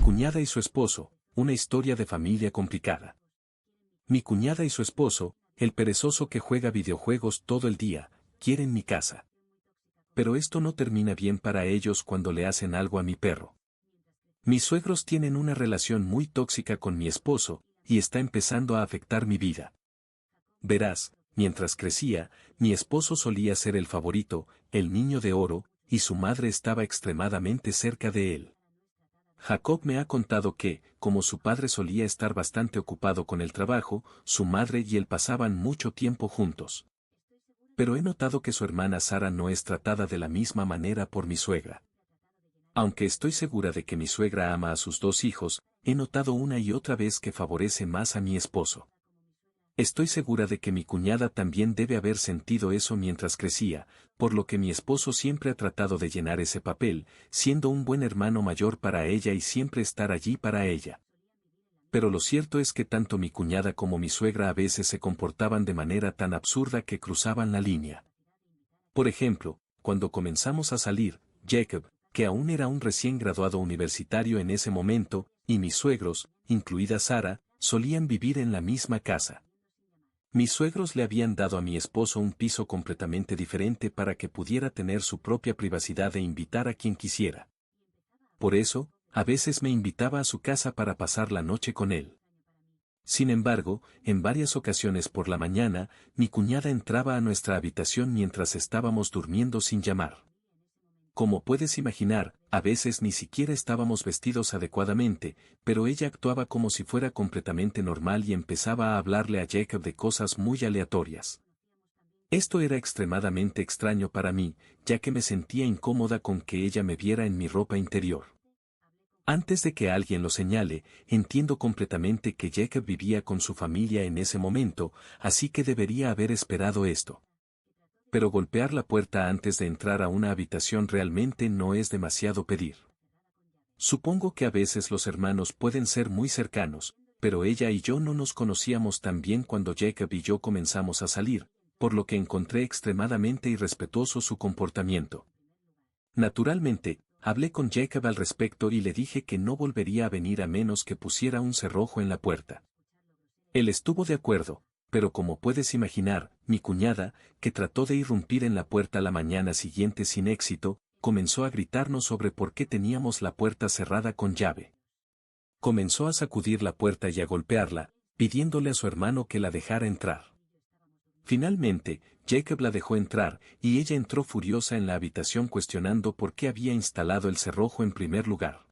cuñada y su esposo, una historia de familia complicada. Mi cuñada y su esposo, el perezoso que juega videojuegos todo el día, quieren mi casa. Pero esto no termina bien para ellos cuando le hacen algo a mi perro. Mis suegros tienen una relación muy tóxica con mi esposo, y está empezando a afectar mi vida. Verás, mientras crecía, mi esposo solía ser el favorito, el niño de oro, y su madre estaba extremadamente cerca de él. Jacob me ha contado que, como su padre solía estar bastante ocupado con el trabajo, su madre y él pasaban mucho tiempo juntos. Pero he notado que su hermana Sara no es tratada de la misma manera por mi suegra. Aunque estoy segura de que mi suegra ama a sus dos hijos, he notado una y otra vez que favorece más a mi esposo. Estoy segura de que mi cuñada también debe haber sentido eso mientras crecía, por lo que mi esposo siempre ha tratado de llenar ese papel, siendo un buen hermano mayor para ella y siempre estar allí para ella. Pero lo cierto es que tanto mi cuñada como mi suegra a veces se comportaban de manera tan absurda que cruzaban la línea. Por ejemplo, cuando comenzamos a salir, Jacob, que aún era un recién graduado universitario en ese momento, y mis suegros, incluida Sara, solían vivir en la misma casa. Mis suegros le habían dado a mi esposo un piso completamente diferente para que pudiera tener su propia privacidad e invitar a quien quisiera. Por eso, a veces me invitaba a su casa para pasar la noche con él. Sin embargo, en varias ocasiones por la mañana, mi cuñada entraba a nuestra habitación mientras estábamos durmiendo sin llamar. Como puedes imaginar, a veces ni siquiera estábamos vestidos adecuadamente, pero ella actuaba como si fuera completamente normal y empezaba a hablarle a Jacob de cosas muy aleatorias. Esto era extremadamente extraño para mí, ya que me sentía incómoda con que ella me viera en mi ropa interior. Antes de que alguien lo señale, entiendo completamente que Jacob vivía con su familia en ese momento, así que debería haber esperado esto. Pero golpear la puerta antes de entrar a una habitación realmente no es demasiado pedir. Supongo que a veces los hermanos pueden ser muy cercanos, pero ella y yo no nos conocíamos tan bien cuando Jacob y yo comenzamos a salir, por lo que encontré extremadamente irrespetuoso su comportamiento. Naturalmente, hablé con Jacob al respecto y le dije que no volvería a venir a menos que pusiera un cerrojo en la puerta. Él estuvo de acuerdo, pero como puedes imaginar, mi cuñada, que trató de irrumpir en la puerta la mañana siguiente sin éxito, comenzó a gritarnos sobre por qué teníamos la puerta cerrada con llave. Comenzó a sacudir la puerta y a golpearla, pidiéndole a su hermano que la dejara entrar. Finalmente, Jacob la dejó entrar, y ella entró furiosa en la habitación cuestionando por qué había instalado el cerrojo en primer lugar.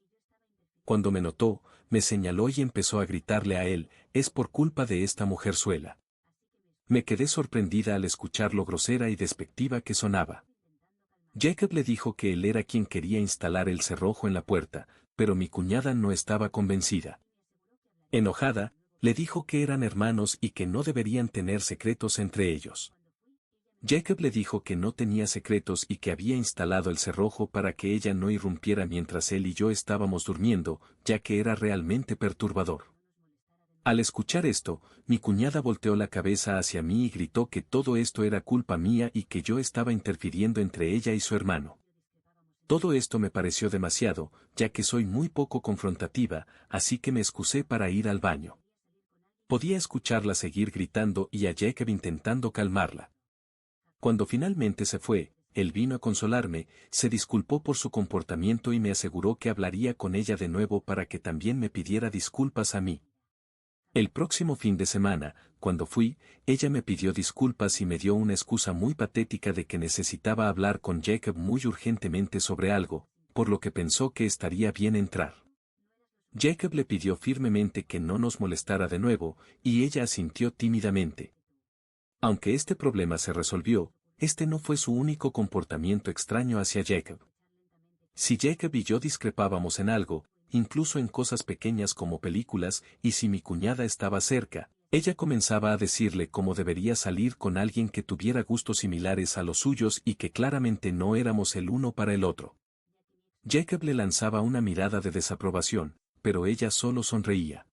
Cuando me notó, me señaló y empezó a gritarle a él, es por culpa de esta mujerzuela. Me quedé sorprendida al escuchar lo grosera y despectiva que sonaba. Jacob le dijo que él era quien quería instalar el cerrojo en la puerta, pero mi cuñada no estaba convencida. Enojada, le dijo que eran hermanos y que no deberían tener secretos entre ellos. Jacob le dijo que no tenía secretos y que había instalado el cerrojo para que ella no irrumpiera mientras él y yo estábamos durmiendo, ya que era realmente perturbador. Al escuchar esto, mi cuñada volteó la cabeza hacia mí y gritó que todo esto era culpa mía y que yo estaba interfiriendo entre ella y su hermano. Todo esto me pareció demasiado, ya que soy muy poco confrontativa, así que me excusé para ir al baño. Podía escucharla seguir gritando y a Jacob intentando calmarla. Cuando finalmente se fue, él vino a consolarme, se disculpó por su comportamiento y me aseguró que hablaría con ella de nuevo para que también me pidiera disculpas a mí. El próximo fin de semana, cuando fui, ella me pidió disculpas y me dio una excusa muy patética de que necesitaba hablar con Jacob muy urgentemente sobre algo, por lo que pensó que estaría bien entrar. Jacob le pidió firmemente que no nos molestara de nuevo, y ella asintió tímidamente. Aunque este problema se resolvió, este no fue su único comportamiento extraño hacia Jacob. Si Jacob y yo discrepábamos en algo, incluso en cosas pequeñas como películas, y si mi cuñada estaba cerca, ella comenzaba a decirle cómo debería salir con alguien que tuviera gustos similares a los suyos y que claramente no éramos el uno para el otro. Jacob le lanzaba una mirada de desaprobación, pero ella solo sonreía.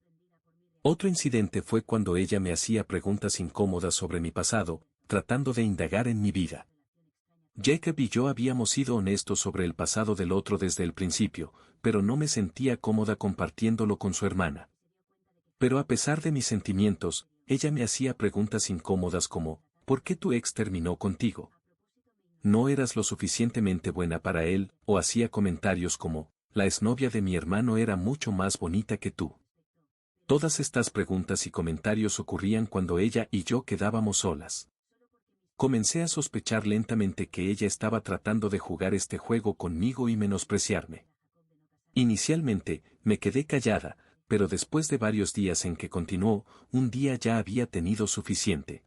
Otro incidente fue cuando ella me hacía preguntas incómodas sobre mi pasado, tratando de indagar en mi vida. Jacob y yo habíamos sido honestos sobre el pasado del otro desde el principio, pero no me sentía cómoda compartiéndolo con su hermana. Pero a pesar de mis sentimientos, ella me hacía preguntas incómodas como, ¿por qué tu ex terminó contigo? ¿No eras lo suficientemente buena para él? O hacía comentarios como, la exnovia de mi hermano era mucho más bonita que tú. Todas estas preguntas y comentarios ocurrían cuando ella y yo quedábamos solas. Comencé a sospechar lentamente que ella estaba tratando de jugar este juego conmigo y menospreciarme. Inicialmente, me quedé callada, pero después de varios días en que continuó, un día ya había tenido suficiente.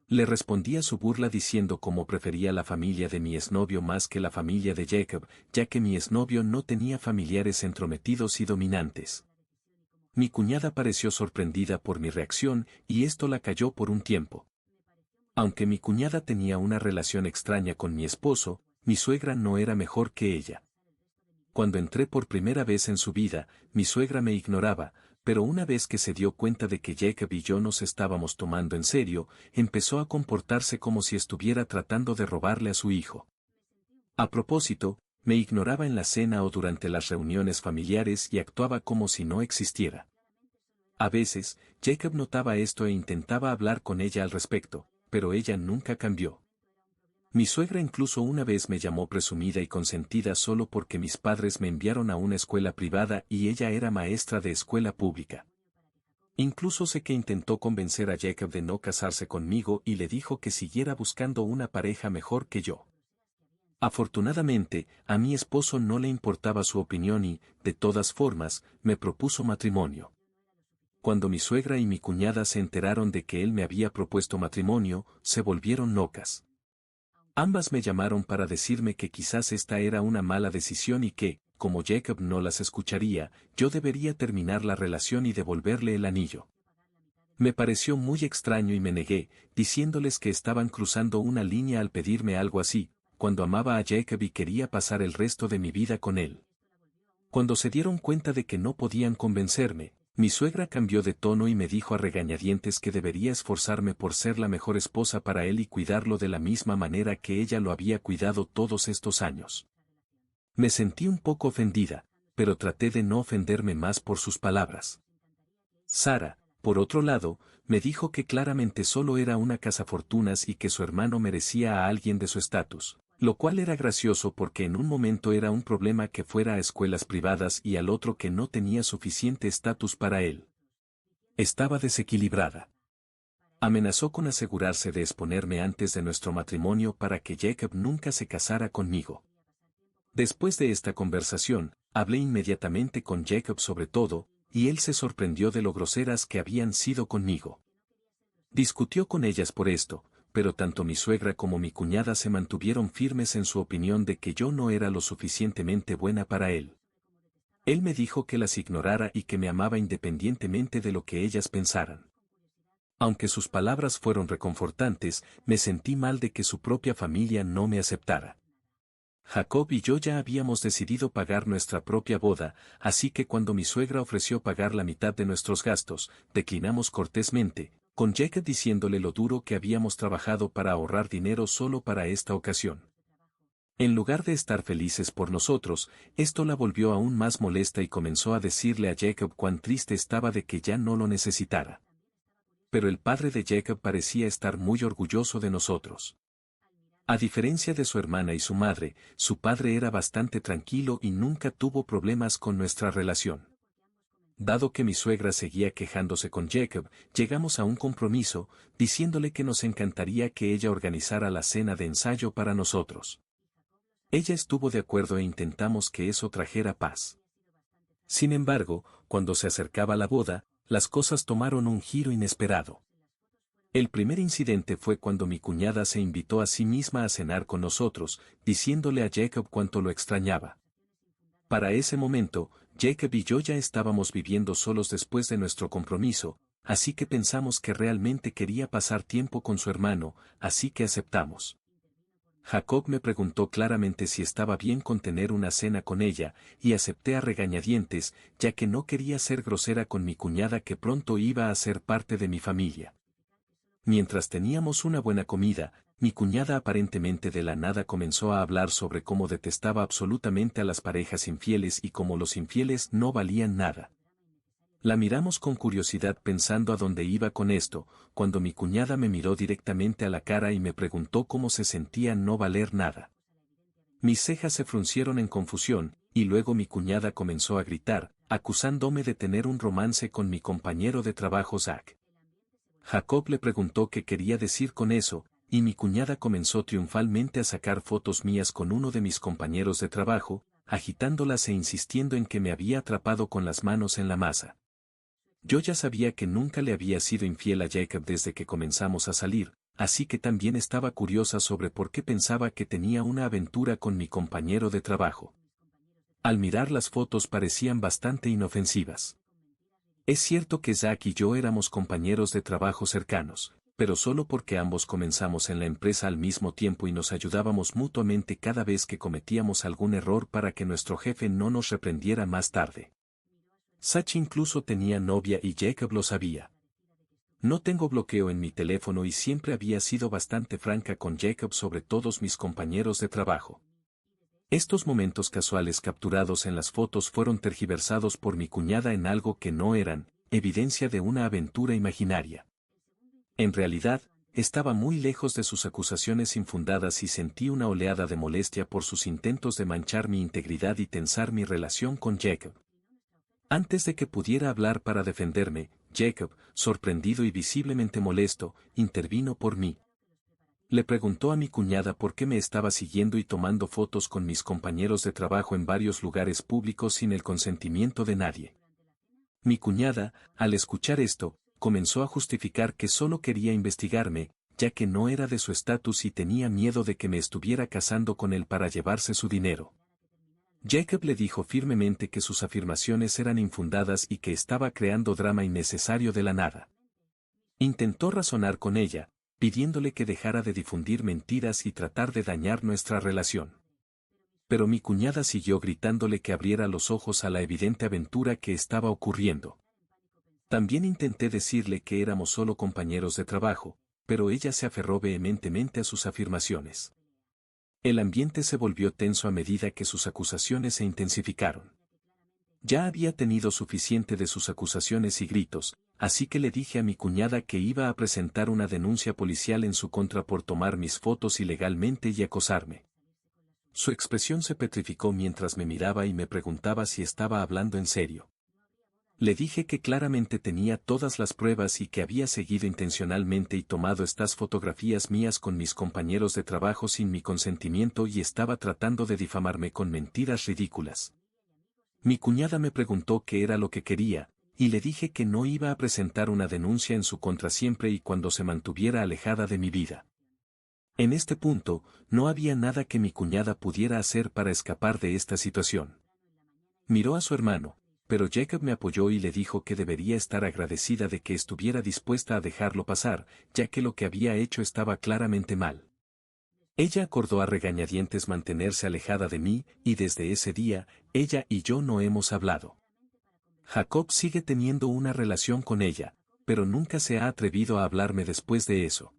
Le respondí a su burla diciendo cómo prefería la familia de mi exnovio más que la familia de Jacob, ya que mi exnovio no tenía familiares entrometidos y dominantes. Mi cuñada pareció sorprendida por mi reacción y esto la calló por un tiempo. Aunque mi cuñada tenía una relación extraña con mi esposo, mi suegra no era mejor que ella. Cuando entré por primera vez en su vida, mi suegra me ignoraba, pero una vez que se dio cuenta de que Jacob y yo nos estábamos tomando en serio, empezó a comportarse como si estuviera tratando de robarle a su hijo. A propósito, me ignoraba en la cena o durante las reuniones familiares y actuaba como si no existiera. A veces, Jacob notaba esto e intentaba hablar con ella al respecto, pero ella nunca cambió. Mi suegra incluso una vez me llamó presumida y consentida solo porque mis padres me enviaron a una escuela privada y ella era maestra de escuela pública. Incluso sé que intentó convencer a Jacob de no casarse conmigo y le dijo que siguiera buscando una pareja mejor que yo. Afortunadamente, a mi esposo no le importaba su opinión y, de todas formas, me propuso matrimonio. Cuando mi suegra y mi cuñada se enteraron de que él me había propuesto matrimonio, se volvieron locas. Ambas me llamaron para decirme que quizás esta era una mala decisión y que, como Jacob no las escucharía, yo debería terminar la relación y devolverle el anillo. Me pareció muy extraño y me negué, diciéndoles que estaban cruzando una línea al pedirme algo así, cuando amaba a Jacob y quería pasar el resto de mi vida con él. Cuando se dieron cuenta de que no podían convencerme, mi suegra cambió de tono y me dijo a regañadientes que debería esforzarme por ser la mejor esposa para él y cuidarlo de la misma manera que ella lo había cuidado todos estos años. Me sentí un poco ofendida, pero traté de no ofenderme más por sus palabras. Sara, por otro lado, me dijo que claramente solo era una cazafortunas y que su hermano merecía a alguien de su estatus. Lo cual era gracioso porque en un momento era un problema que fuera a escuelas privadas y al otro que no tenía suficiente estatus para él. Estaba desequilibrada. Amenazó con asegurarse de exponerme antes de nuestro matrimonio para que Jacob nunca se casara conmigo. Después de esta conversación, hablé inmediatamente con Jacob sobre todo, y él se sorprendió de lo groseras que habían sido conmigo. Discutió con ellas por esto, pero tanto mi suegra como mi cuñada se mantuvieron firmes en su opinión de que yo no era lo suficientemente buena para él. Él me dijo que las ignorara y que me amaba independientemente de lo que ellas pensaran. Aunque sus palabras fueron reconfortantes, me sentí mal de que su propia familia no me aceptara. Jacob y yo ya habíamos decidido pagar nuestra propia boda, así que cuando mi suegra ofreció pagar la mitad de nuestros gastos, declinamos cortésmente, con Jacob diciéndole lo duro que habíamos trabajado para ahorrar dinero solo para esta ocasión. En lugar de estar felices por nosotros, esto la volvió aún más molesta y comenzó a decirle a Jacob cuán triste estaba de que ya no lo necesitara. Pero el padre de Jacob parecía estar muy orgulloso de nosotros. A diferencia de su hermana y su madre, su padre era bastante tranquilo y nunca tuvo problemas con nuestra relación. Dado que mi suegra seguía quejándose con Jacob, llegamos a un compromiso, diciéndole que nos encantaría que ella organizara la cena de ensayo para nosotros. Ella estuvo de acuerdo e intentamos que eso trajera paz. Sin embargo, cuando se acercaba la boda, las cosas tomaron un giro inesperado. El primer incidente fue cuando mi cuñada se invitó a sí misma a cenar con nosotros, diciéndole a Jacob cuánto lo extrañaba. Para ese momento, Jacob y yo ya estábamos viviendo solos después de nuestro compromiso, así que pensamos que realmente quería pasar tiempo con su hermano, así que aceptamos. Jacob me preguntó claramente si estaba bien con tener una cena con ella, y acepté a regañadientes, ya que no quería ser grosera con mi cuñada que pronto iba a ser parte de mi familia. Mientras teníamos una buena comida, mi cuñada aparentemente de la nada comenzó a hablar sobre cómo detestaba absolutamente a las parejas infieles y cómo los infieles no valían nada. La miramos con curiosidad pensando a dónde iba con esto, cuando mi cuñada me miró directamente a la cara y me preguntó cómo se sentía no valer nada. Mis cejas se fruncieron en confusión, y luego mi cuñada comenzó a gritar, acusándome de tener un romance con mi compañero de trabajo Zach. Jacob le preguntó qué quería decir con eso, y mi cuñada comenzó triunfalmente a sacar fotos mías con uno de mis compañeros de trabajo, agitándolas e insistiendo en que me había atrapado con las manos en la masa. Yo ya sabía que nunca le había sido infiel a Jacob desde que comenzamos a salir, así que también estaba curiosa sobre por qué pensaba que tenía una aventura con mi compañero de trabajo. Al mirar las fotos parecían bastante inofensivas. Es cierto que Zach y yo éramos compañeros de trabajo cercanos, pero solo porque ambos comenzamos en la empresa al mismo tiempo y nos ayudábamos mutuamente cada vez que cometíamos algún error para que nuestro jefe no nos reprendiera más tarde. Zach incluso tenía novia y Jacob lo sabía. No tengo bloqueo en mi teléfono y siempre había sido bastante franca con Jacob sobre todos mis compañeros de trabajo. Estos momentos casuales capturados en las fotos fueron tergiversados por mi cuñada en algo que no eran, evidencia de una aventura imaginaria. En realidad, estaba muy lejos de sus acusaciones infundadas y sentí una oleada de molestia por sus intentos de manchar mi integridad y tensar mi relación con Jacob. Antes de que pudiera hablar para defenderme, Jacob, sorprendido y visiblemente molesto, intervino por mí. Le preguntó a mi cuñada por qué me estaba siguiendo y tomando fotos con mis compañeros de trabajo en varios lugares públicos sin el consentimiento de nadie. Mi cuñada, al escuchar esto, comenzó a justificar que solo quería investigarme, ya que no era de su estatus y tenía miedo de que me estuviera casando con él para llevarse su dinero. Jacob le dijo firmemente que sus afirmaciones eran infundadas y que estaba creando drama innecesario de la nada. Intentó razonar con ella, pidiéndole que dejara de difundir mentiras y tratar de dañar nuestra relación. Pero mi cuñada siguió gritándole que abriera los ojos a la evidente aventura que estaba ocurriendo. También intenté decirle que éramos solo compañeros de trabajo, pero ella se aferró vehementemente a sus afirmaciones. El ambiente se volvió tenso a medida que sus acusaciones se intensificaron. Ya había tenido suficiente de sus acusaciones y gritos, así que le dije a mi cuñada que iba a presentar una denuncia policial en su contra por tomar mis fotos ilegalmente y acosarme. Su expresión se petrificó mientras me miraba y me preguntaba si estaba hablando en serio. Le dije que claramente tenía todas las pruebas y que había seguido intencionalmente y tomado estas fotografías mías con mis compañeros de trabajo sin mi consentimiento y estaba tratando de difamarme con mentiras ridículas. Mi cuñada me preguntó qué era lo que quería, y le dije que no iba a presentar una denuncia en su contra siempre y cuando se mantuviera alejada de mi vida. En este punto, no había nada que mi cuñada pudiera hacer para escapar de esta situación. Miró a su hermano, pero Jacob me apoyó y le dijo que debería estar agradecida de que estuviera dispuesta a dejarlo pasar, ya que lo que había hecho estaba claramente mal. Ella acordó a regañadientes mantenerse alejada de mí, y desde ese día, ella y yo no hemos hablado. Jacob sigue teniendo una relación con ella, pero nunca se ha atrevido a hablarme después de eso.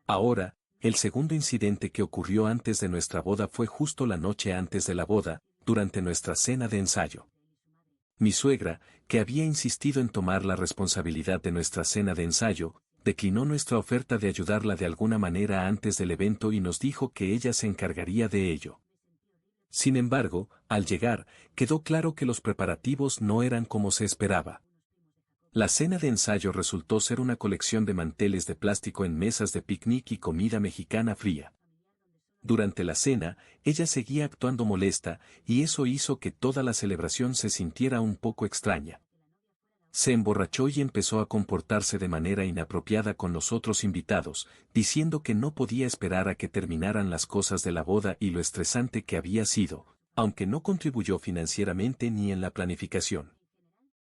Ahora, el segundo incidente que ocurrió antes de nuestra boda fue justo la noche antes de la boda, durante nuestra cena de ensayo. Mi suegra, que había insistido en tomar la responsabilidad de nuestra cena de ensayo, declinó nuestra oferta de ayudarla de alguna manera antes del evento y nos dijo que ella se encargaría de ello. Sin embargo, al llegar, quedó claro que los preparativos no eran como se esperaba. La cena de ensayo resultó ser una colección de manteles de plástico en mesas de picnic y comida mexicana fría. Durante la cena, ella seguía actuando molesta, y eso hizo que toda la celebración se sintiera un poco extraña. Se emborrachó y empezó a comportarse de manera inapropiada con los otros invitados, diciendo que no podía esperar a que terminaran las cosas de la boda y lo estresante que había sido, aunque no contribuyó financieramente ni en la planificación.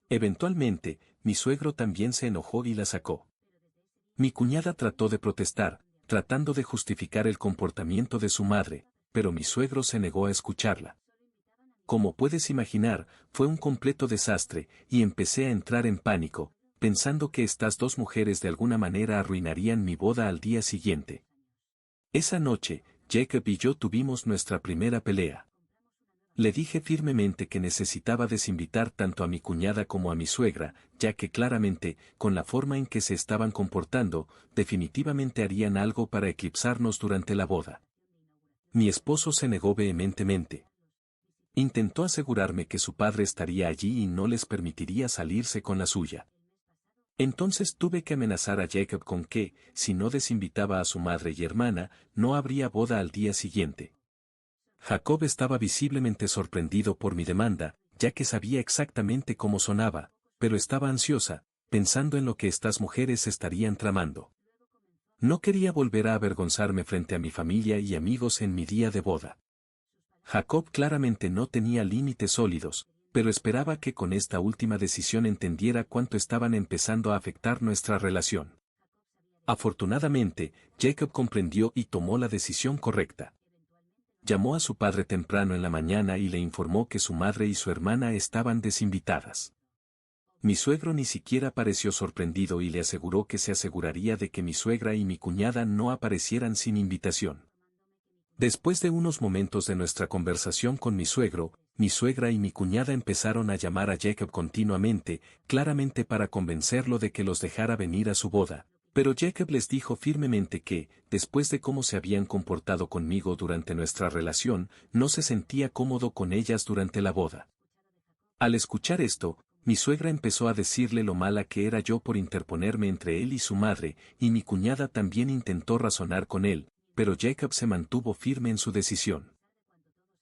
Eventualmente, mi suegro también se enojó y la sacó. Mi cuñada trató de protestar, tratando de justificar el comportamiento de su madre, pero mi suegro se negó a escucharla. Como puedes imaginar, fue un completo desastre, y empecé a entrar en pánico, pensando que estas dos mujeres de alguna manera arruinarían mi boda al día siguiente. Esa noche, Jacob y yo tuvimos nuestra primera pelea. Le dije firmemente que necesitaba desinvitar tanto a mi cuñada como a mi suegra, ya que claramente, con la forma en que se estaban comportando, definitivamente harían algo para eclipsarnos durante la boda. Mi esposo se negó vehementemente. Intentó asegurarme que su padre estaría allí y no les permitiría salirse con la suya. Entonces tuve que amenazar a Jacob con que, si no desinvitaba a su madre y hermana, no habría boda al día siguiente. Jacob estaba visiblemente sorprendido por mi demanda, ya que sabía exactamente cómo sonaba, pero estaba ansiosa, pensando en lo que estas mujeres estarían tramando. No quería volver a avergonzarme frente a mi familia y amigos en mi día de boda. Jacob claramente no tenía límites sólidos, pero esperaba que con esta última decisión entendiera cuánto estaban empezando a afectar nuestra relación. Afortunadamente, Jacob comprendió y tomó la decisión correcta. Llamó a su padre temprano en la mañana y le informó que su madre y su hermana estaban desinvitadas. Mi suegro ni siquiera pareció sorprendido y le aseguró que se aseguraría de que mi suegra y mi cuñada no aparecieran sin invitación. Después de unos momentos de nuestra conversación con mi suegro, mi suegra y mi cuñada empezaron a llamar a Jacob continuamente, claramente para convencerlo de que los dejara venir a su boda. Pero Jacob les dijo firmemente que, después de cómo se habían comportado conmigo durante nuestra relación, no se sentía cómodo con ellas durante la boda. Al escuchar esto, mi suegra empezó a decirle lo mala que era yo por interponerme entre él y su madre, y mi cuñada también intentó razonar con él, pero Jacob se mantuvo firme en su decisión.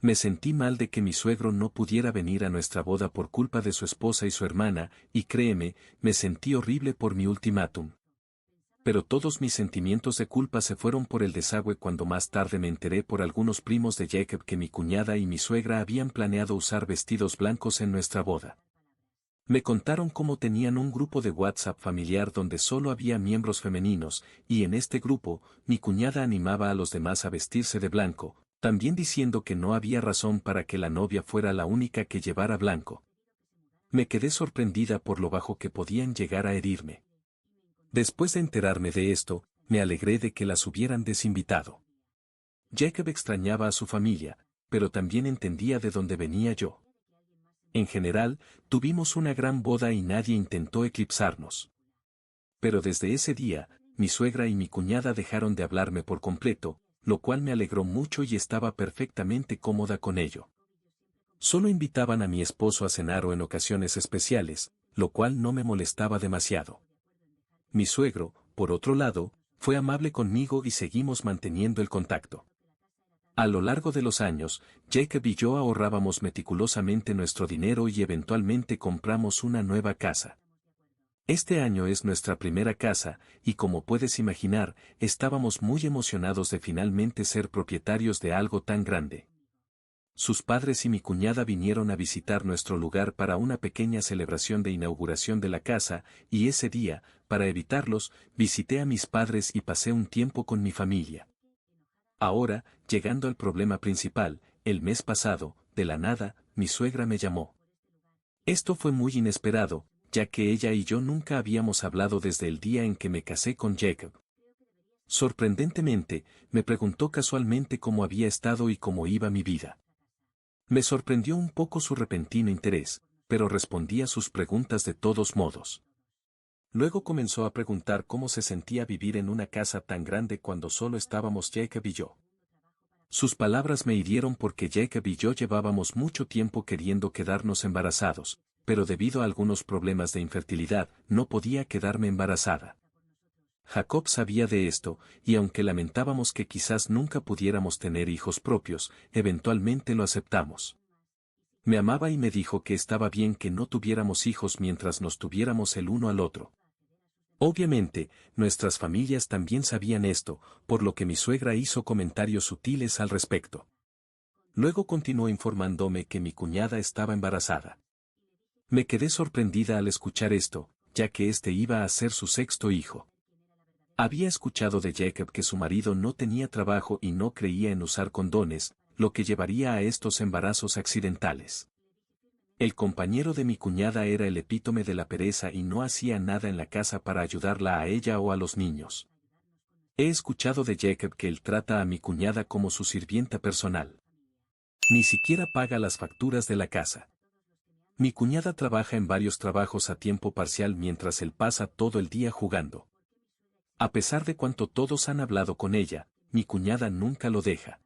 Me sentí mal de que mi suegro no pudiera venir a nuestra boda por culpa de su esposa y su hermana, y créeme, me sentí horrible por mi ultimátum. Pero todos mis sentimientos de culpa se fueron por el desagüe cuando más tarde me enteré por algunos primos de Jacob que mi cuñada y mi suegra habían planeado usar vestidos blancos en nuestra boda. Me contaron cómo tenían un grupo de WhatsApp familiar donde solo había miembros femeninos, y en este grupo, mi cuñada animaba a los demás a vestirse de blanco, también diciendo que no había razón para que la novia fuera la única que llevara blanco. Me quedé sorprendida por lo bajo que podían llegar a herirme. Después de enterarme de esto, me alegré de que las hubieran desinvitado. Jacob extrañaba a su familia, pero también entendía de dónde venía yo. En general, tuvimos una gran boda y nadie intentó eclipsarnos. Pero desde ese día, mi suegra y mi cuñada dejaron de hablarme por completo, lo cual me alegró mucho y estaba perfectamente cómoda con ello. Solo invitaban a mi esposo a cenar o en ocasiones especiales, lo cual no me molestaba demasiado. Mi suegro, por otro lado, fue amable conmigo y seguimos manteniendo el contacto. A lo largo de los años, Jacob y yo ahorrábamos meticulosamente nuestro dinero y eventualmente compramos una nueva casa. Este año es nuestra primera casa, y como puedes imaginar, estábamos muy emocionados de finalmente ser propietarios de algo tan grande. Sus padres y mi cuñada vinieron a visitar nuestro lugar para una pequeña celebración de inauguración de la casa, y ese día, para evitarlos, visité a mis padres y pasé un tiempo con mi familia. Ahora, llegando al problema principal, el mes pasado, de la nada, mi suegra me llamó. Esto fue muy inesperado, ya que ella y yo nunca habíamos hablado desde el día en que me casé con Jacob. Sorprendentemente, me preguntó casualmente cómo había estado y cómo iba mi vida. Me sorprendió un poco su repentino interés, pero respondí a sus preguntas de todos modos. Luego comenzó a preguntar cómo se sentía vivir en una casa tan grande cuando solo estábamos Jacob y yo. Sus palabras me hirieron porque Jacob y yo llevábamos mucho tiempo queriendo quedarnos embarazados, pero debido a algunos problemas de infertilidad, no podía quedarme embarazada. Jacob sabía de esto, y aunque lamentábamos que quizás nunca pudiéramos tener hijos propios, eventualmente lo aceptamos. Me amaba y me dijo que estaba bien que no tuviéramos hijos mientras nos tuviéramos el uno al otro. Obviamente, nuestras familias también sabían esto, por lo que mi suegra hizo comentarios sutiles al respecto. Luego continuó informándome que mi cuñada estaba embarazada. Me quedé sorprendida al escuchar esto, ya que este iba a ser su sexto hijo. Había escuchado de Jacob que su marido no tenía trabajo y no creía en usar condones, lo que llevaría a estos embarazos accidentales. El compañero de mi cuñada era el epítome de la pereza y no hacía nada en la casa para ayudarla a ella o a los niños. He escuchado de Jacob que él trata a mi cuñada como su sirvienta personal. Ni siquiera paga las facturas de la casa. Mi cuñada trabaja en varios trabajos a tiempo parcial mientras él pasa todo el día jugando. A pesar de cuanto todos han hablado con ella, mi cuñada nunca lo deja.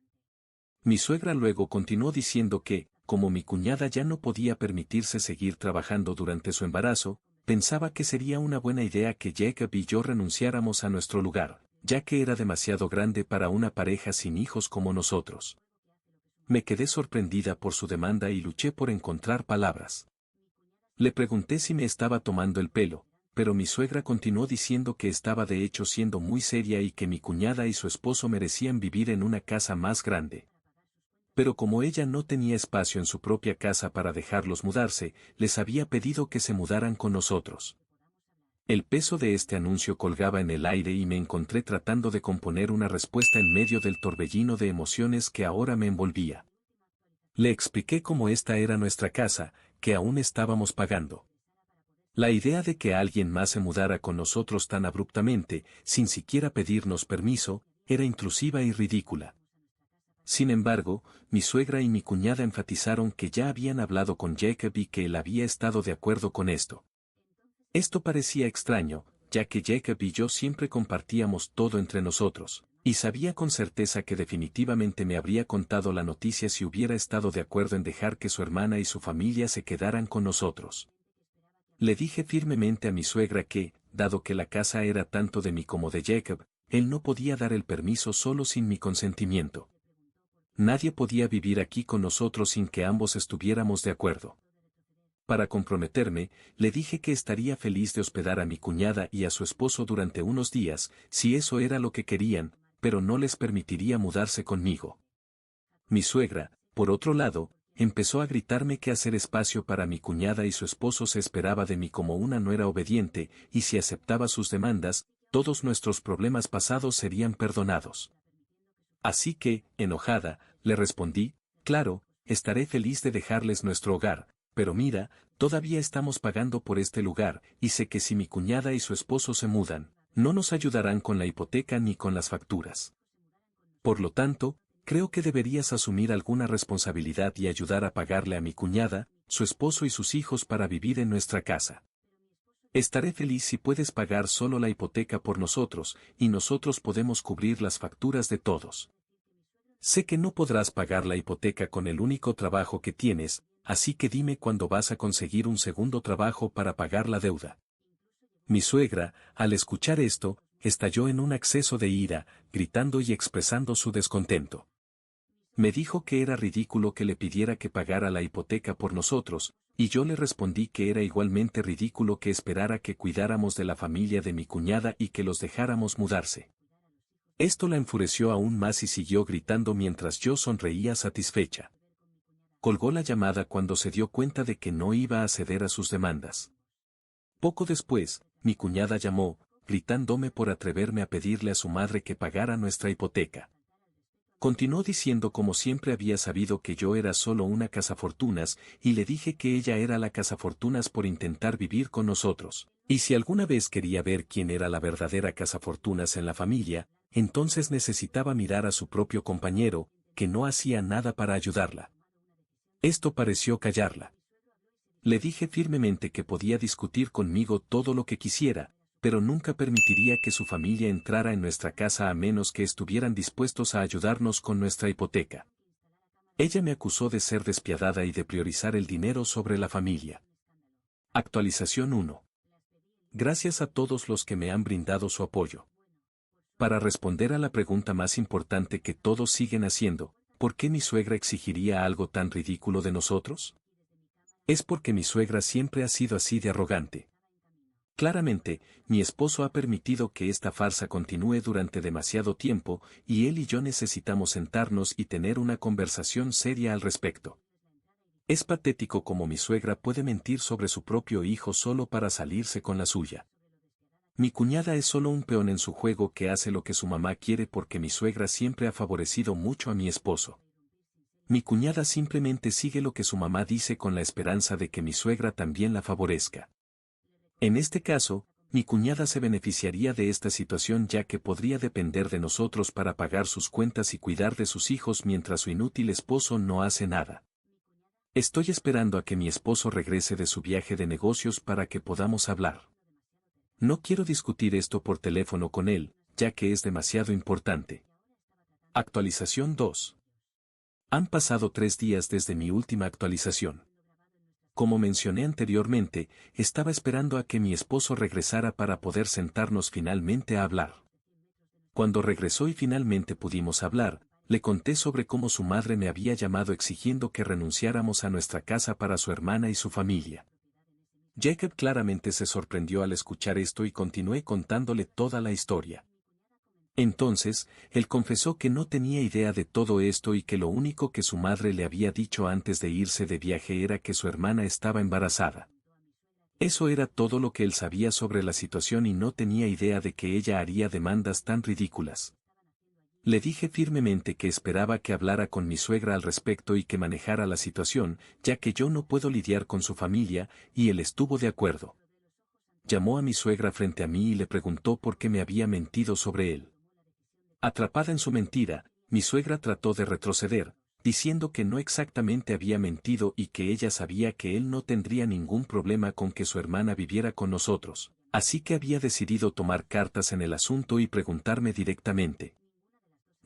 Mi suegra luego continuó diciendo que, como mi cuñada ya no podía permitirse seguir trabajando durante su embarazo, pensaba que sería una buena idea que Jacob y yo renunciáramos a nuestro lugar, ya que era demasiado grande para una pareja sin hijos como nosotros. Me quedé sorprendida por su demanda y luché por encontrar palabras. Le pregunté si me estaba tomando el pelo, pero mi suegra continuó diciendo que estaba de hecho siendo muy seria y que mi cuñada y su esposo merecían vivir en una casa más grande. Pero como ella no tenía espacio en su propia casa para dejarlos mudarse, les había pedido que se mudaran con nosotros. El peso de este anuncio colgaba en el aire y me encontré tratando de componer una respuesta en medio del torbellino de emociones que ahora me envolvía. Le expliqué cómo esta era nuestra casa, que aún estábamos pagando. La idea de que alguien más se mudara con nosotros tan abruptamente, sin siquiera pedirnos permiso, era intrusiva y ridícula. Sin embargo, mi suegra y mi cuñada enfatizaron que ya habían hablado con Jacob y que él había estado de acuerdo con esto. Esto parecía extraño, ya que Jacob y yo siempre compartíamos todo entre nosotros, y sabía con certeza que definitivamente me habría contado la noticia si hubiera estado de acuerdo en dejar que su hermana y su familia se quedaran con nosotros. Le dije firmemente a mi suegra que, dado que la casa era tanto de mí como de Jacob, él no podía dar el permiso solo sin mi consentimiento. Nadie podía vivir aquí con nosotros sin que ambos estuviéramos de acuerdo. Para comprometerme, le dije que estaría feliz de hospedar a mi cuñada y a su esposo durante unos días, si eso era lo que querían, pero no les permitiría mudarse conmigo. Mi suegra, por otro lado, empezó a gritarme que hacer espacio para mi cuñada y su esposo se esperaba de mí como una nuera obediente, y si aceptaba sus demandas, todos nuestros problemas pasados serían perdonados. Así que, enojada, le respondí, claro, estaré feliz de dejarles nuestro hogar, pero mira, todavía estamos pagando por este lugar, y sé que si mi cuñada y su esposo se mudan, no nos ayudarán con la hipoteca ni con las facturas. Por lo tanto, creo que deberías asumir alguna responsabilidad y ayudar a pagarle a mi cuñada, su esposo y sus hijos para vivir en nuestra casa. Estaré feliz si puedes pagar solo la hipoteca por nosotros, y nosotros podemos cubrir las facturas de todos. Sé que no podrás pagar la hipoteca con el único trabajo que tienes, así que dime cuándo vas a conseguir un segundo trabajo para pagar la deuda. Mi suegra, al escuchar esto, estalló en un acceso de ira, gritando y expresando su descontento. Me dijo que era ridículo que le pidiera que pagara la hipoteca por nosotros, y yo le respondí que era igualmente ridículo que esperara que cuidáramos de la familia de mi cuñada y que los dejáramos mudarse. Esto la enfureció aún más y siguió gritando mientras yo sonreía satisfecha. Colgó la llamada cuando se dio cuenta de que no iba a ceder a sus demandas. Poco después, mi cuñada llamó, gritándome por atreverme a pedirle a su madre que pagara nuestra hipoteca. Continuó diciendo como siempre había sabido que yo era solo una cazafortunas, y le dije que ella era la cazafortunas por intentar vivir con nosotros, y si alguna vez quería ver quién era la verdadera cazafortunas en la familia, entonces necesitaba mirar a su propio compañero, que no hacía nada para ayudarla. Esto pareció callarla. Le dije firmemente que podía discutir conmigo todo lo que quisiera, pero nunca permitiría que su familia entrara en nuestra casa a menos que estuvieran dispuestos a ayudarnos con nuestra hipoteca. Ella me acusó de ser despiadada y de priorizar el dinero sobre la familia. Actualización 1. Gracias a todos los que me han brindado su apoyo. Para responder a la pregunta más importante que todos siguen haciendo, ¿por qué mi suegra exigiría algo tan ridículo de nosotros? Es porque mi suegra siempre ha sido así de arrogante. Claramente, mi esposo ha permitido que esta farsa continúe durante demasiado tiempo, y él y yo necesitamos sentarnos y tener una conversación seria al respecto. Es patético como mi suegra puede mentir sobre su propio hijo solo para salirse con la suya. Mi cuñada es solo un peón en su juego que hace lo que su mamá quiere porque mi suegra siempre ha favorecido mucho a mi esposo. Mi cuñada simplemente sigue lo que su mamá dice con la esperanza de que mi suegra también la favorezca. En este caso, mi cuñada se beneficiaría de esta situación ya que podría depender de nosotros para pagar sus cuentas y cuidar de sus hijos mientras su inútil esposo no hace nada. Estoy esperando a que mi esposo regrese de su viaje de negocios para que podamos hablar. No quiero discutir esto por teléfono con él, ya que es demasiado importante. Actualización 2. Han pasado 3 días desde mi última actualización. Como mencioné anteriormente, estaba esperando a que mi esposo regresara para poder sentarnos finalmente a hablar. Cuando regresó y finalmente pudimos hablar, le conté sobre cómo su madre me había llamado exigiendo que renunciáramos a nuestra casa para su hermana y su familia. Jacob claramente se sorprendió al escuchar esto y continué contándole toda la historia. Entonces, él confesó que no tenía idea de todo esto y que lo único que su madre le había dicho antes de irse de viaje era que su hermana estaba embarazada. Eso era todo lo que él sabía sobre la situación y no tenía idea de que ella haría demandas tan ridículas. Le dije firmemente que esperaba que hablara con mi suegra al respecto y que manejara la situación, ya que yo no puedo lidiar con su familia, y él estuvo de acuerdo. Llamó a mi suegra frente a mí y le preguntó por qué me había mentido sobre él. Atrapada en su mentira, mi suegra trató de retroceder, diciendo que no exactamente había mentido y que ella sabía que él no tendría ningún problema con que su hermana viviera con nosotros, así que había decidido tomar cartas en el asunto y preguntarme directamente.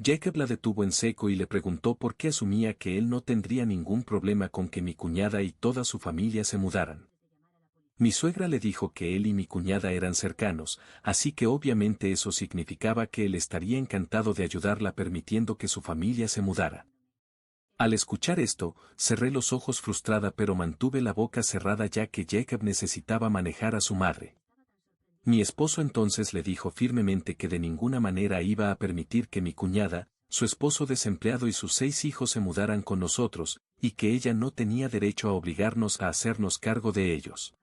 Jacob la detuvo en seco y le preguntó por qué asumía que él no tendría ningún problema con que mi cuñada y toda su familia se mudaran. Mi suegra le dijo que él y mi cuñada eran cercanos, así que obviamente eso significaba que él estaría encantado de ayudarla permitiendo que su familia se mudara. Al escuchar esto, cerré los ojos frustrada pero mantuve la boca cerrada ya que Jacob necesitaba manejar a su madre. Mi esposo entonces le dijo firmemente que de ninguna manera iba a permitir que mi cuñada, su esposo desempleado y sus 6 hijos se mudaran con nosotros, y que ella no tenía derecho a obligarnos a hacernos cargo de ellos.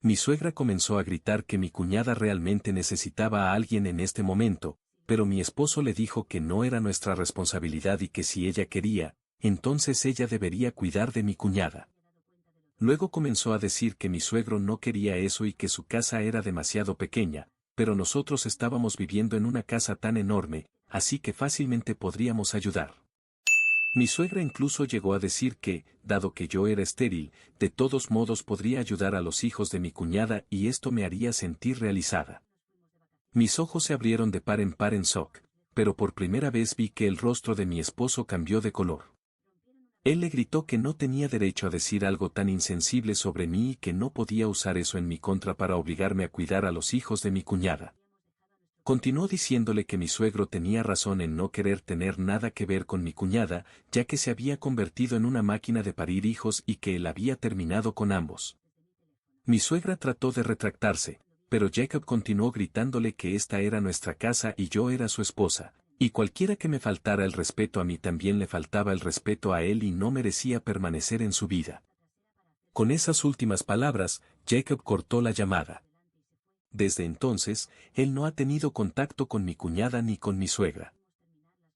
Mi suegra comenzó a gritar que mi cuñada realmente necesitaba a alguien en este momento, pero mi esposo le dijo que no era nuestra responsabilidad y que si ella quería, entonces ella debería cuidar de mi cuñada. Luego comenzó a decir que mi suegro no quería eso y que su casa era demasiado pequeña, pero nosotros estábamos viviendo en una casa tan enorme, así que fácilmente podríamos ayudar. Mi suegra incluso llegó a decir que, dado que yo era estéril, de todos modos podría ayudar a los hijos de mi cuñada y esto me haría sentir realizada. Mis ojos se abrieron de par en shock, pero por primera vez vi que el rostro de mi esposo cambió de color. Él le gritó que no tenía derecho a decir algo tan insensible sobre mí y que no podía usar eso en mi contra para obligarme a cuidar a los hijos de mi cuñada. Continuó diciéndole que mi suegro tenía razón en no querer tener nada que ver con mi cuñada, ya que se había convertido en una máquina de parir hijos y que él había terminado con ambos. Mi suegra trató de retractarse, pero Jacob continuó gritándole que esta era nuestra casa y yo era su esposa, y cualquiera que me faltara el respeto a mí también le faltaba el respeto a él y no merecía permanecer en su vida. Con esas últimas palabras, Jacob cortó la llamada. Desde entonces, él no ha tenido contacto con mi cuñada ni con mi suegra.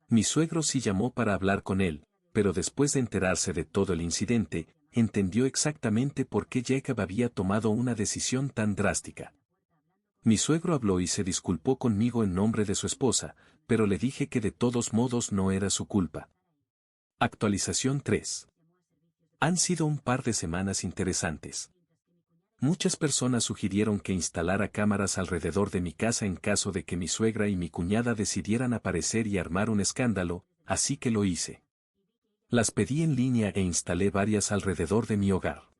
Mi suegro sí llamó para hablar con él, pero después de enterarse de todo el incidente, entendió exactamente por qué Jacob había tomado una decisión tan drástica. Mi suegro habló y se disculpó conmigo en nombre de su esposa, pero le dije que de todos modos no era su culpa. Actualización 3. Han sido un par de semanas interesantes. Muchas personas sugirieron que instalara cámaras alrededor de mi casa en caso de que mi suegra y mi cuñada decidieran aparecer y armar un escándalo, así que lo hice. Las pedí en línea e instalé varias alrededor de mi hogar.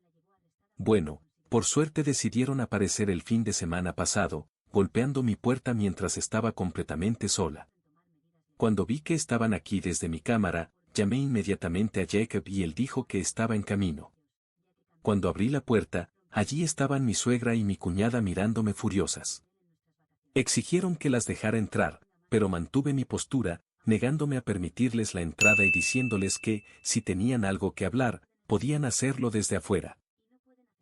Bueno, por suerte decidieron aparecer el fin de semana pasado, golpeando mi puerta mientras estaba completamente sola. Cuando vi que estaban aquí desde mi cámara, llamé inmediatamente a Jacob y él dijo que estaba en camino. Cuando abrí la puerta, allí estaban mi suegra y mi cuñada mirándome furiosas. Exigieron que las dejara entrar, pero mantuve mi postura, negándome a permitirles la entrada y diciéndoles que, si tenían algo que hablar, podían hacerlo desde afuera.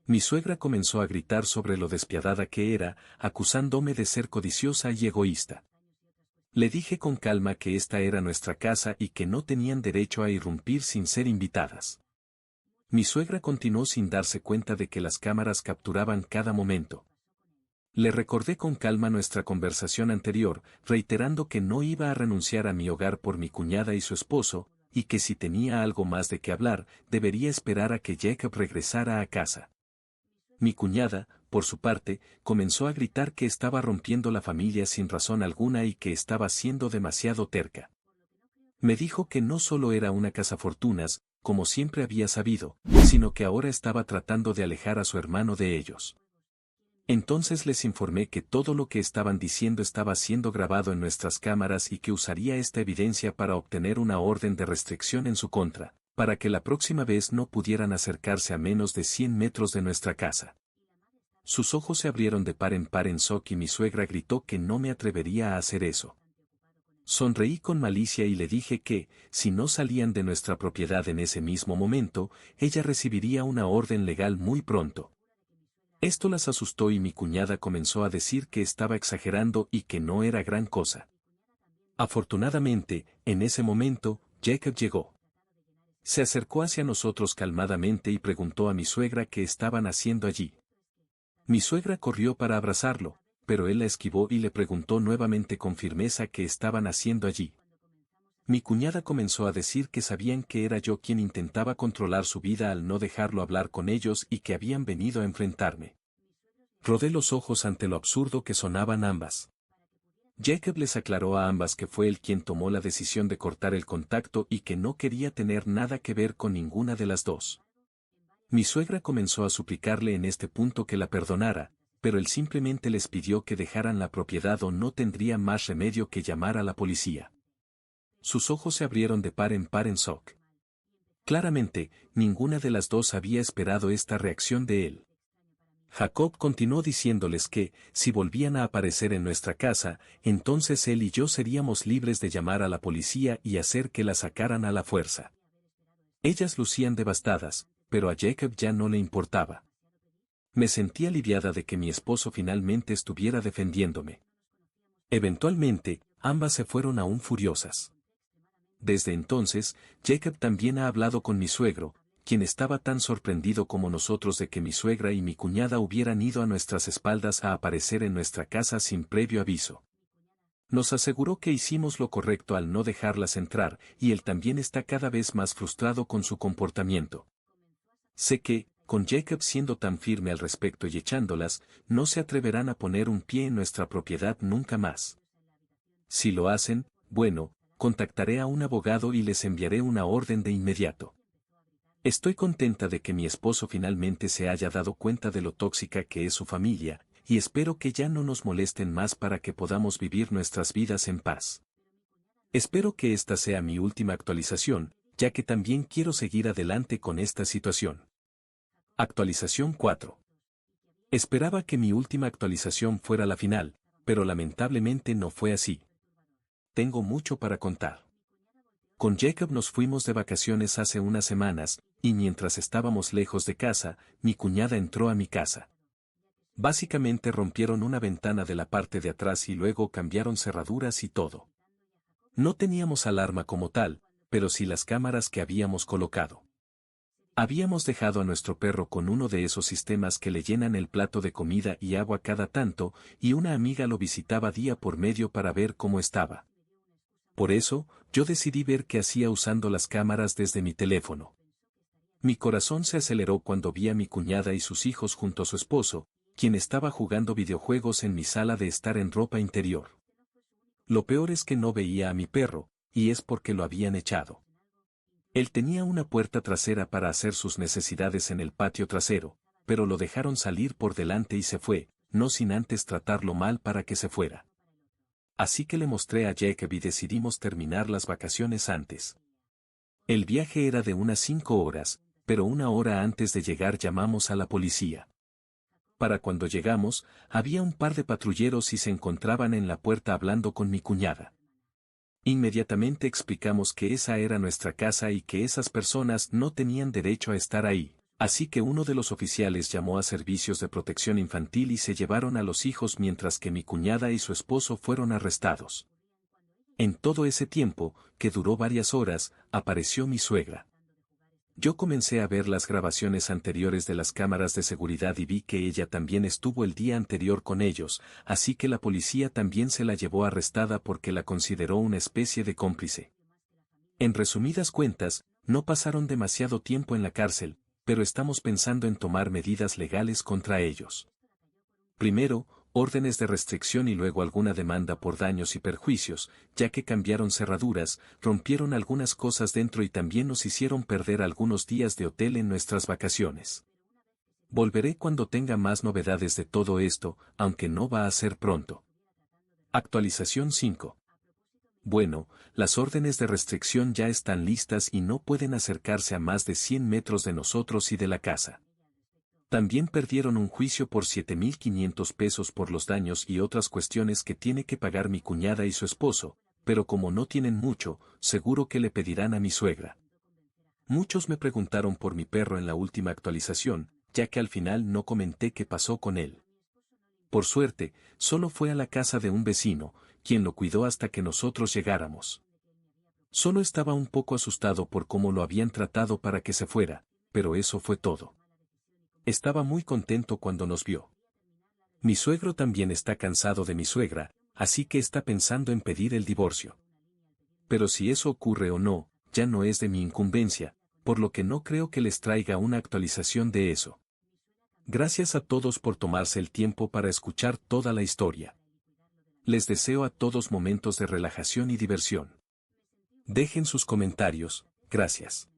Mi suegra comenzó a gritar sobre lo despiadada que era, acusándome de ser codiciosa y egoísta. Le dije con calma que esta era nuestra casa y que no tenían derecho a irrumpir sin ser invitadas. Mi suegra continuó sin darse cuenta de que las cámaras capturaban cada momento. Le recordé con calma nuestra conversación anterior, reiterando que no iba a renunciar a mi hogar por mi cuñada y su esposo, y que si tenía algo más de qué hablar, debería esperar a que Jacob regresara a casa. Mi cuñada, por su parte, comenzó a gritar que estaba rompiendo la familia sin razón alguna y que estaba siendo demasiado terca. Me dijo que no solo era una cazafortunas, como siempre había sabido, sino que ahora estaba tratando de alejar a su hermano de ellos. Entonces les informé que todo lo que estaban diciendo estaba siendo grabado en nuestras cámaras y que usaría esta evidencia para obtener una orden de restricción en su contra, para que la próxima vez no pudieran acercarse a menos de 100 metros de nuestra casa. Sus ojos se abrieron de par en Sok y mi suegra gritó que no me atrevería a hacer eso. Sonreí con malicia y le dije que, si no salían de nuestra propiedad en ese mismo momento, ella recibiría una orden legal muy pronto. Esto las asustó y mi cuñada comenzó a decir que estaba exagerando y que no era gran cosa. Afortunadamente, en ese momento, Jacob llegó. Se acercó hacia nosotros calmadamente y preguntó a mi suegra qué estaban haciendo allí. Mi suegra corrió para abrazarlo, pero él la esquivó y le preguntó nuevamente con firmeza qué estaban haciendo allí. Mi cuñada comenzó a decir que sabían que era yo quien intentaba controlar su vida al no dejarlo hablar con ellos y que habían venido a enfrentarme. Rodé los ojos ante lo absurdo que sonaban ambas. Jacob les aclaró a ambas que fue él quien tomó la decisión de cortar el contacto y que no quería tener nada que ver con ninguna de las dos. Mi suegra comenzó a suplicarle en este punto que la perdonara, pero él simplemente les pidió que dejaran la propiedad o no tendría más remedio que llamar a la policía. Sus ojos se abrieron de par en Sok. Claramente, ninguna de las dos había esperado esta reacción de él. Jacob continuó diciéndoles que, si volvían a aparecer en nuestra casa, entonces él y yo seríamos libres de llamar a la policía y hacer que la sacaran a la fuerza. Ellas lucían devastadas, pero a Jacob ya no le importaba. Me sentí aliviada de que mi esposo finalmente estuviera defendiéndome. Eventualmente, ambas se fueron aún furiosas. Desde entonces, Jacob también ha hablado con mi suegro, quien estaba tan sorprendido como nosotros de que mi suegra y mi cuñada hubieran ido a nuestras espaldas a aparecer en nuestra casa sin previo aviso. Nos aseguró que hicimos lo correcto al no dejarlas entrar, y él también está cada vez más frustrado con su comportamiento. Sé que, con Jacob siendo tan firme al respecto y echándolas, no se atreverán a poner un pie en nuestra propiedad nunca más. Si lo hacen, bueno, contactaré a un abogado y les enviaré una orden de inmediato. Estoy contenta de que mi esposo finalmente se haya dado cuenta de lo tóxica que es su familia, y espero que ya no nos molesten más para que podamos vivir nuestras vidas en paz. Espero que esta sea mi última actualización, ya que también quiero seguir adelante con esta situación. Actualización 4. Esperaba que mi última actualización fuera la final, pero lamentablemente no fue así. Tengo mucho para contar. Con Jacob nos fuimos de vacaciones hace unas semanas, y mientras estábamos lejos de casa, mi cuñada entró a mi casa. Básicamente rompieron una ventana de la parte de atrás y luego cambiaron cerraduras y todo. No teníamos alarma como tal, pero sí las cámaras que habíamos colocado. Habíamos dejado a nuestro perro con uno de esos sistemas que le llenan el plato de comida y agua cada tanto, y una amiga lo visitaba día por medio para ver cómo estaba. Por eso, yo decidí ver qué hacía usando las cámaras desde mi teléfono. Mi corazón se aceleró cuando vi a mi cuñada y sus hijos junto a su esposo, quien estaba jugando videojuegos en mi sala de estar en ropa interior. Lo peor es que no veía a mi perro, y es porque lo habían echado. Él tenía una puerta trasera para hacer sus necesidades en el patio trasero, pero lo dejaron salir por delante y se fue, no sin antes tratarlo mal para que se fuera. Así que le mostré a Jacob y decidimos terminar las vacaciones antes. El viaje era de unas 5 horas, pero una hora antes de llegar llamamos a la policía. Para cuando llegamos, había un par de patrulleros y se encontraban en la puerta hablando con mi cuñada. Inmediatamente explicamos que esa era nuestra casa y que esas personas no tenían derecho a estar ahí, así que uno de los oficiales llamó a servicios de protección infantil y se llevaron a los hijos mientras que mi cuñada y su esposo fueron arrestados. En todo ese tiempo, que duró varias horas, apareció mi suegra. Yo comencé a ver las grabaciones anteriores de las cámaras de seguridad y vi que ella también estuvo el día anterior con ellos, así que la policía también se la llevó arrestada porque la consideró una especie de cómplice. En resumidas cuentas, no pasaron demasiado tiempo en la cárcel, pero estamos pensando en tomar medidas legales contra ellos. Primero, órdenes de restricción y luego alguna demanda por daños y perjuicios, ya que cambiaron cerraduras, rompieron algunas cosas dentro y también nos hicieron perder algunos días de hotel en nuestras vacaciones. Volveré cuando tenga más novedades de todo esto, aunque no va a ser pronto. Actualización 5. Bueno, las órdenes de restricción ya están listas y no pueden acercarse a más de 100 metros de nosotros y de la casa. También perdieron un juicio por 7.500 pesos por los daños y otras cuestiones que tiene que pagar mi cuñada y su esposo, pero como no tienen mucho, seguro que le pedirán a mi suegra. Muchos me preguntaron por mi perro en la última actualización, ya que al final no comenté qué pasó con él. Por suerte, solo fue a la casa de un vecino, quien lo cuidó hasta que nosotros llegáramos. Solo estaba un poco asustado por cómo lo habían tratado para que se fuera, pero eso fue todo. Estaba muy contento cuando nos vio. Mi suegro también está cansado de mi suegra, así que está pensando en pedir el divorcio. Pero si eso ocurre o no, ya no es de mi incumbencia, por lo que no creo que les traiga una actualización de eso. Gracias a todos por tomarse el tiempo para escuchar toda la historia. Les deseo a todos momentos de relajación y diversión. Dejen sus comentarios, gracias.